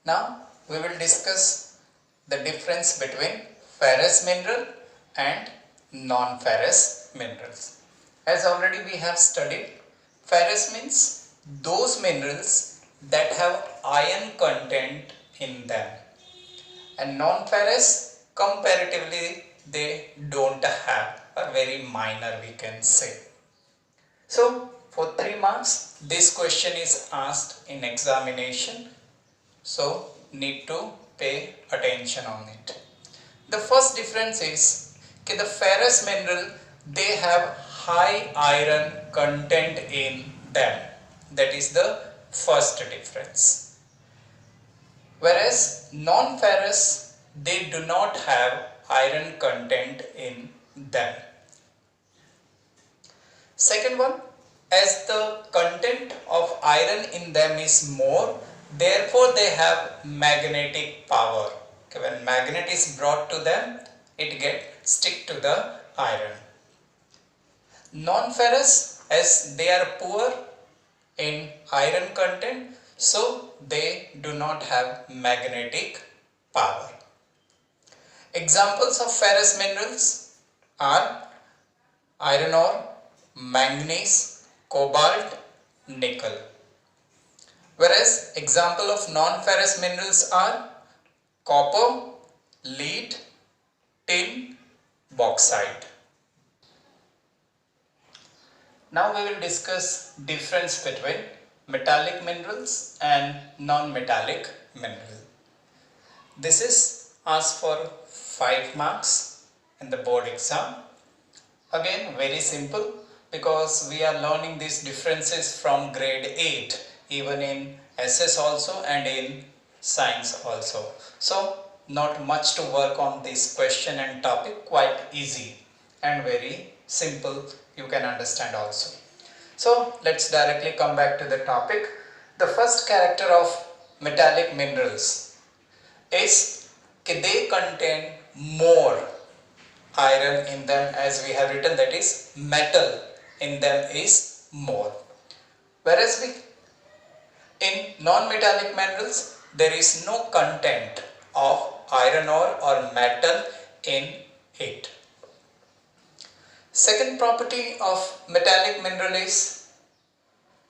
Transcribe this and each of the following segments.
Now we will discuss the difference between ferrous mineral and non-ferrous minerals. As already we have studied, ferrous means those minerals that have iron content in them, and non-ferrous comparatively they don't have, or very minor we can say. So for 3 marks this question is asked in examination, so need to pay attention on it. The first difference is that the ferrous mineral they have high iron content in them. That is the first difference. Whereas non-ferrous they do not have iron content in them. Second one, as the content of iron in them is more, therefore they have magnetic power. Okay, when magnet is brought to them, it gets stick to the iron. Non-ferrous, as they are poor in iron content, so they do not have magnetic power. Examples of ferrous minerals are iron ore, manganese, cobalt, nickel. Whereas example of non-ferrous minerals are copper, lead, tin, bauxite. Now we will discuss difference between metallic minerals and non-metallic mineral. This is asked for 5 marks in the board exam. Again, very simple, because we are learning these differences from grade 8 even in SS also and in science also. So not much to work on this question and topic, quite easy and very simple, you can understand also. So let's directly come back to the topic. The first character of metallic minerals is that they contain more iron in them, as we have written, that is metal in them is more. Whereas in non-metallic minerals there is no content of iron ore or metal in it. Second property of metallic mineral is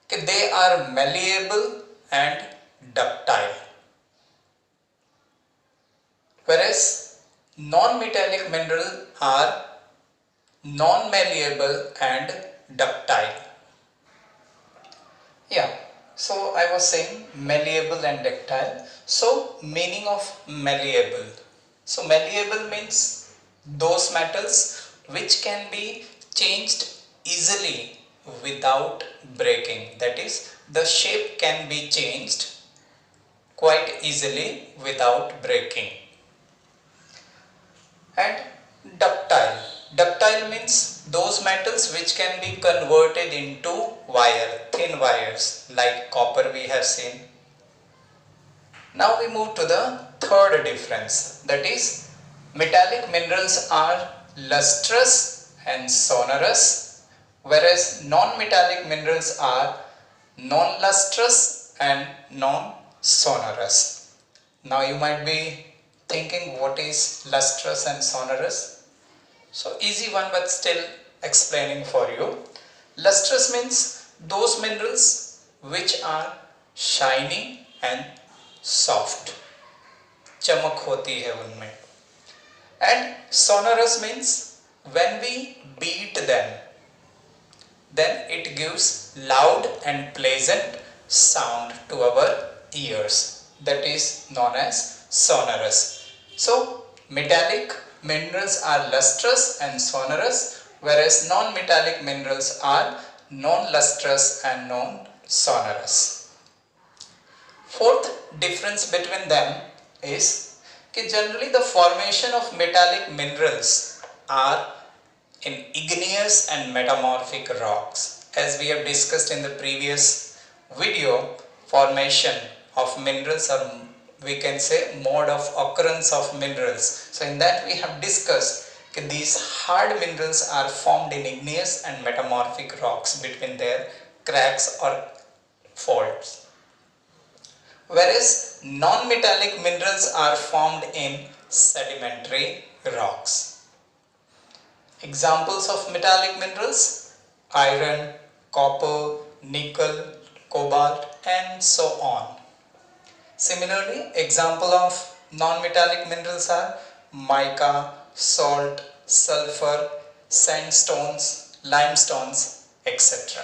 that they are malleable and ductile. Whereas non-metallic minerals are non-malleable and ductile. Yeah, so I was saying malleable and ductile. So meaning of malleable. So malleable means those metals which can be changed easily without breaking. That is, the shape can be changed quite easily without breaking. And ductile. Ductile means those metals which can be converted into wire, thin wires, like copper we have seen. Now we move to the third difference, that is metallic minerals are lustrous and sonorous, whereas non-metallic minerals are non-lustrous and non-sonorous. Now you might be thinking, what is lustrous and sonorous? So easy one, but still explaining for you. Lustrous means those minerals which are shiny and soft, चमक होती है उनमें. And sonorous means when we beat them, then it gives loud and pleasant sound to our ears. That is known as sonorous. So metallic minerals are lustrous and sonorous, whereas non-metallic minerals are non-lustrous and non-sonorous. Fourth difference between them is that generally the formation of metallic minerals are in igneous and metamorphic rocks. As we have discussed in the previous video, formation of minerals, or we can say mode of occurrence of minerals. So in that we have discussed that these hard minerals are formed in igneous and metamorphic rocks between their cracks or faults. whereas non-metallic minerals are formed in sedimentary rocks. Examples of metallic minerals: iron, copper, nickel, cobalt, and so on. Similarly, example of non-metallic minerals are mica, salt, sulfur, sandstones, limestones, etc.